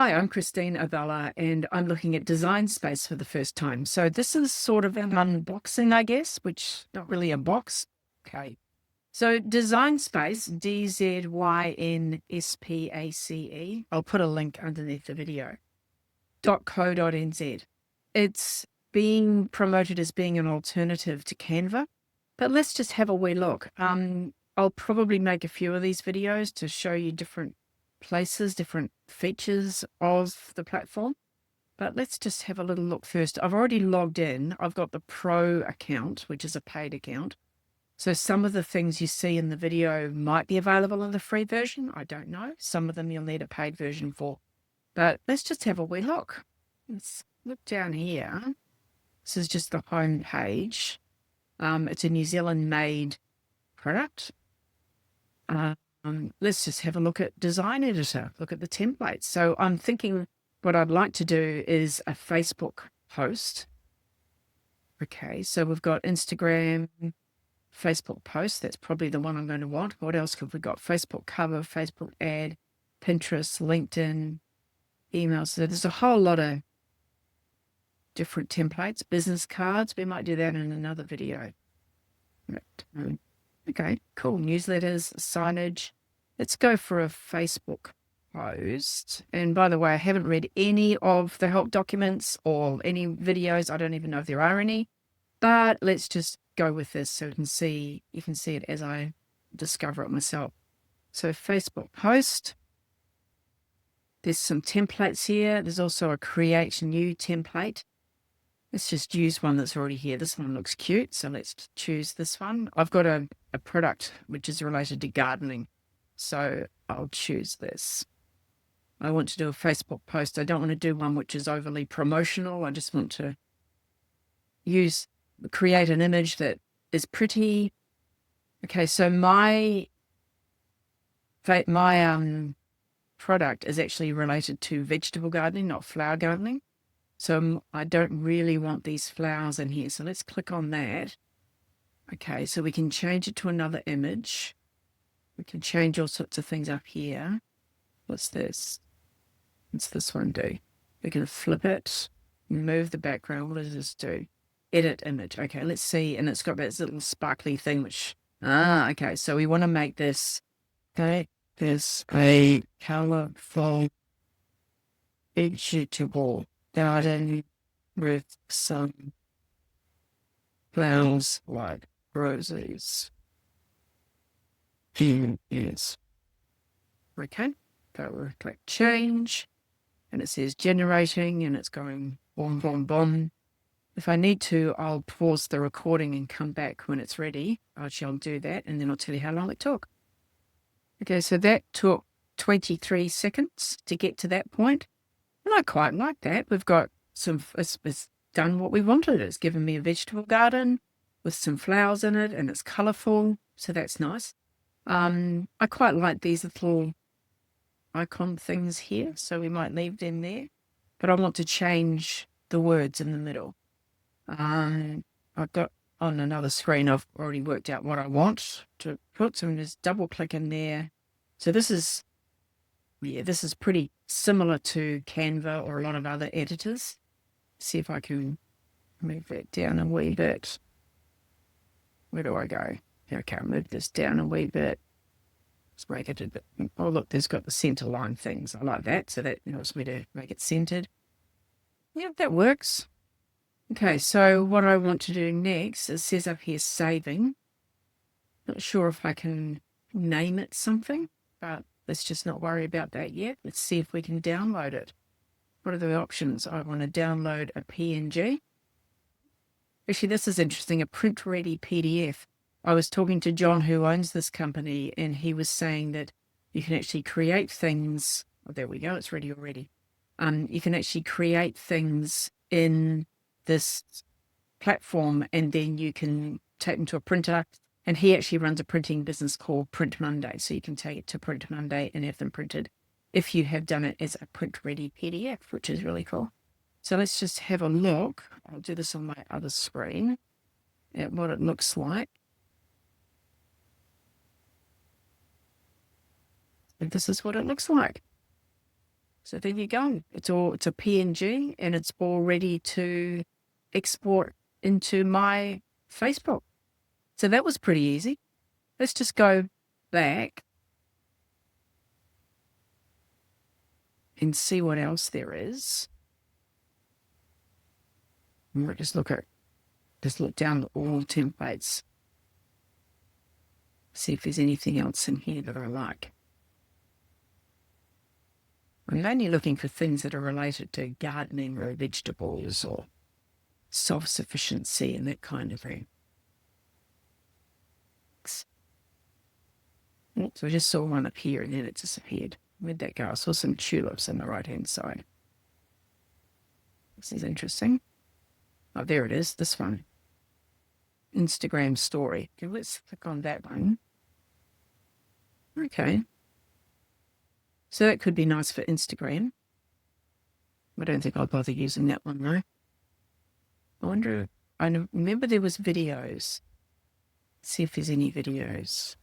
Hi, I'm Christine Avella, and I'm looking at DzynSpace for the first time. So this is sort of an unboxing, I guess, which not really a box. Okay. So DzynSpace, DzynSpace. I'll put a link underneath the video. .co.nz. It's being promoted as being an alternative to Canva, but let's just have a wee look. I'll probably make a few of these videos to show you different places, different features of the platform. But let's just have a little look first. I've already logged in. I've got the Pro account, which is a paid account. So some of the things you see in the video might be available in the free version. I don't know. Some of them you'll need a paid version for. But let's just have a wee look. Let's look down here. This is just the home page. It's a New Zealand made product. Let's just have a look at Design Editor, look at the templates. So I'm thinking what I'd like to do is a Facebook post. Okay, so we've got Instagram, Facebook post. That's probably the one I'm going to want. What else have we got? Facebook cover, Facebook ad, Pinterest, LinkedIn, emails. So there's a whole lot of different templates. Business cards. We might do that in another video. Okay, cool. Newsletters, signage. Let's go for a Facebook post. And by the way, I haven't read any of the help documents or any videos. I don't even know if there are any. But let's just go with this so you can see it as I discover it myself. So Facebook post. There's some templates here. There's also a create new template. Let's just use one that's already here. This one looks cute, so let's choose this one. I've got a product which is related to gardening, so I'll choose this. I want to do a Facebook post. I don't want to do one which is overly promotional. I just want to create an image that is pretty. Okay, so my product is actually related to vegetable gardening, not flower gardening. So I don't really want these flowers in here. So let's click on that. Okay, so we can change it to another image. We can change all sorts of things up here. What's this? What's this one do? We can flip it, move the background. What does this do? Edit image. Okay, let's see. And it's got that little sparkly thing, which, okay. So we want to make this, okay, there's a colorful vegetable garden with some flowers like roses. Yes. Okay. So we'll click change and it says generating and it's going boom, boom, boom. If I need to, I'll pause the recording and come back when it's ready. I shall do that and then I'll tell you how long it took. Okay, so that took 23 seconds to get to that point. And I quite like that. We've got it's done what we wanted. It's given me a vegetable garden with some flowers in it and it's colourful. So that's nice. I quite like these little icon things here. So we might leave them there. But I want to change the words in the middle. I've got on another screen, I've already worked out what I want to put. So I'm just double click in there. So this is pretty similar to Canva or a lot of other editors. See if I can move that down a wee bit. Where do I go? Okay, I'll move this down a wee bit. Let's make it a bit. Oh, look, there's got the center line things. I like that. So that helps me to make it centered. Yeah, that works. Okay, so what I want to do next, it says up here saving. Not sure if I can name it something, but let's just not worry about that yet. Let's see if we can download it. What are the options? I want to download a PNG. Actually, this is interesting, a print-ready PDF. I was talking to John, who owns this company, and he was saying that you can actually create things. Oh, there we go. It's ready already. You can actually create things in this platform, and then you can take them to a printer. And he actually runs a printing business called Print Monday. So you can take it to Print Monday and have them printed if you have done it as a print-ready PDF, which is really cool. So let's just have a look. I'll do this on my other screen at what it looks like. And this is what it looks like. So there you go. It's a PNG and it's all ready to export into my Facebook. So that was pretty easy. Let's just go back and see what else there is. We'll just look down at all templates. See if there's anything else in here that I like. I'm only looking for things that are related to gardening or vegetables or self-sufficiency and that kind of thing. So I just saw one up here and then it disappeared. Where'd that go? I saw some tulips on the right-hand side. This is interesting. Oh, there it is, this one. Instagram story. Okay, let's click on that one. Okay. So that could be nice for Instagram. I don't think I'll bother using that one though. I wonder, I remember there was videos. Let's see if there's any videos.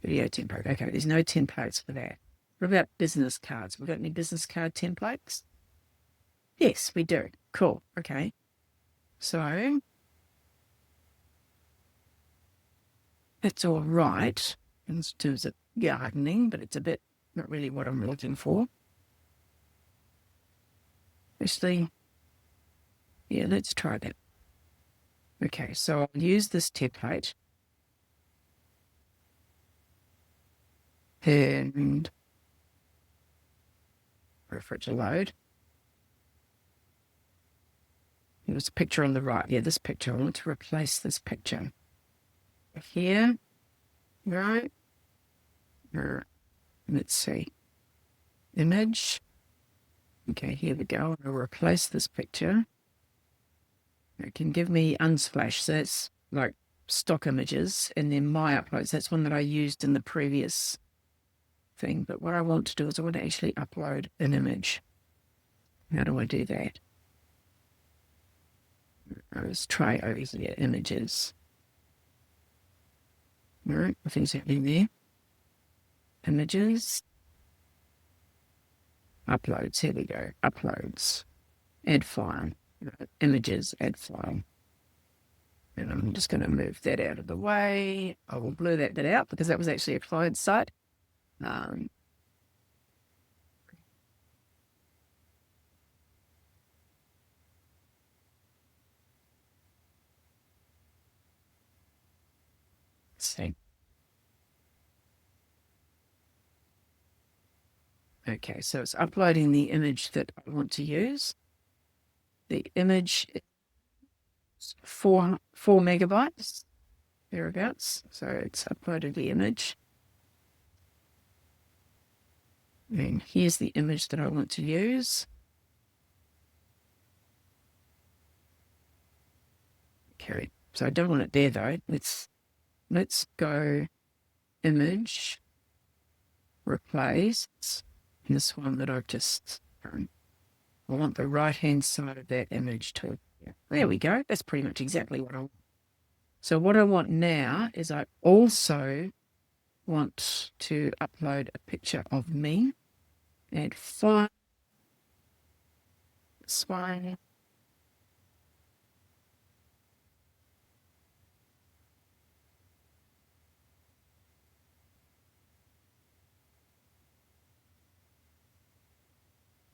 Video template. Okay, there's no templates for that. What about business cards? We got any business card templates? Yes, we do. Cool. Okay. So it's all right in terms of gardening, but it's a bit not really what I'm looking for. Actually, yeah, let's try that. Okay, so I'll use this template and wait for it to load. There's a picture on the right. Yeah, this picture. I want to replace this picture. Here, right? Let's see. Image. Okay, here we go. I'll replace this picture. It can give me unsplash. So that's like stock images. And then my uploads. That's one that I used in the previous thing. But what I want to do is I want to actually upload an image. How do I do that? Let's try over here, images. All right, nothing's happening there. Images. Uploads, here we go. Uploads. Add file. Images, add file. And I'm just going to move that out of the way. I will blur that bit out because that was actually a client site. Let's see. Okay, so it's uploading the image that I want to use. The image is 4 megabytes, thereabouts. So it's uploaded the image. And here's the image that I want to use. Okay, so I don't want it there though. Let's go image, replace this one that I've just done. I want the right-hand side of that image too. Yeah. There we go. That's pretty much exactly what I want. So what I want now is I also want to upload a picture of me. Add file. Swine.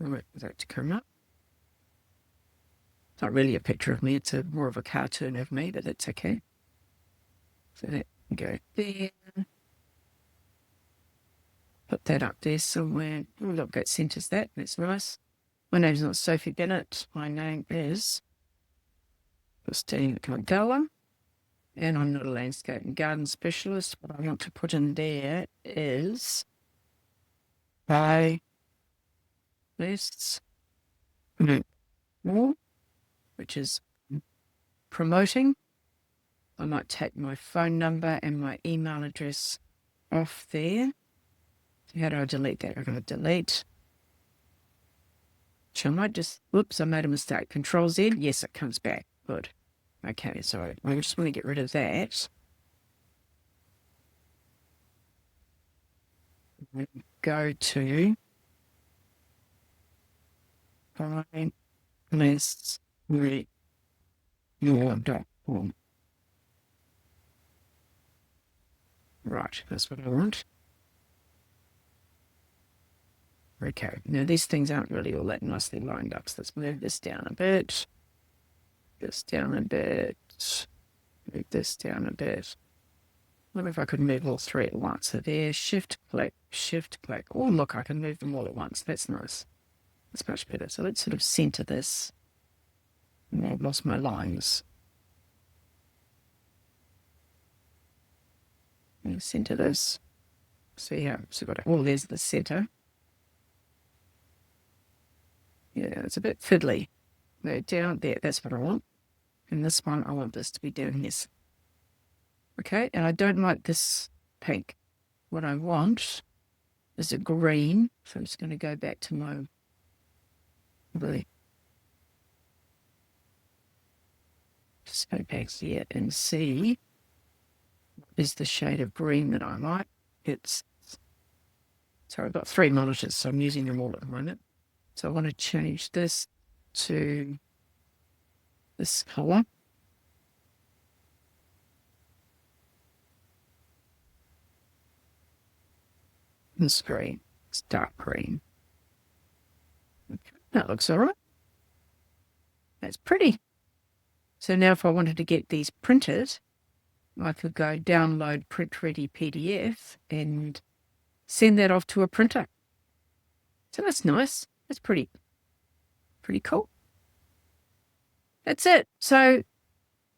Wait for that to come up. It's not really a picture of me, it's more of a cartoon of me, but that's okay. So that can go there. Put that up there somewhere. Oh, look, it centers that. That's nice. My name's not Sophie Bennett. My name is Christine Cardella. And I'm not a landscape and garden specialist. What I want to put in there is by lists, which is promoting. I might take my phone number and my email address off there. So how do I delete that? I'm going to delete. So I might just, whoops, I made a mistake. Control Z. Yes, it comes back. Good. Okay, so I just want to get rid of that. Go to Fine. Lists. Read. Your .com. Right, that's what I want. Okay, now these things aren't really all that nicely lined up, so let's move this down a bit. This down a bit. Move this down a bit. Wonder if I could move all three at once. So there, shift click. Oh, look, I can move them all at once. That's nice. That's much better. So let's sort of center this. Oh, I've lost my lines. Center this. So yeah, so got it. Oh, there's the center. Yeah, it's a bit fiddly. No, down there, that's what I want. And this one, I want this to be doing this. Okay, and I don't like this pink. What I want is a green. So I'm just going to go back to my really. Just go back here and see what is the shade of green that I like. So I've got 3 monitors, so I'm using them all at the moment. So I want to change this to this color. This green. It's dark green. Okay, that looks all right. That's pretty. So now if I wanted to get these printed, I could go download print ready PDF and send that off to a printer. So that's nice. That's pretty cool. That's it. So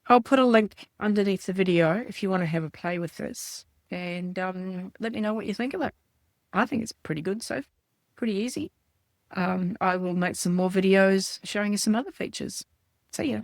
I'll put a link underneath the video if you want to have a play with this, and let me know what you think of it. I think it's pretty good, so pretty easy. I will make some more videos showing you some other features. See ya.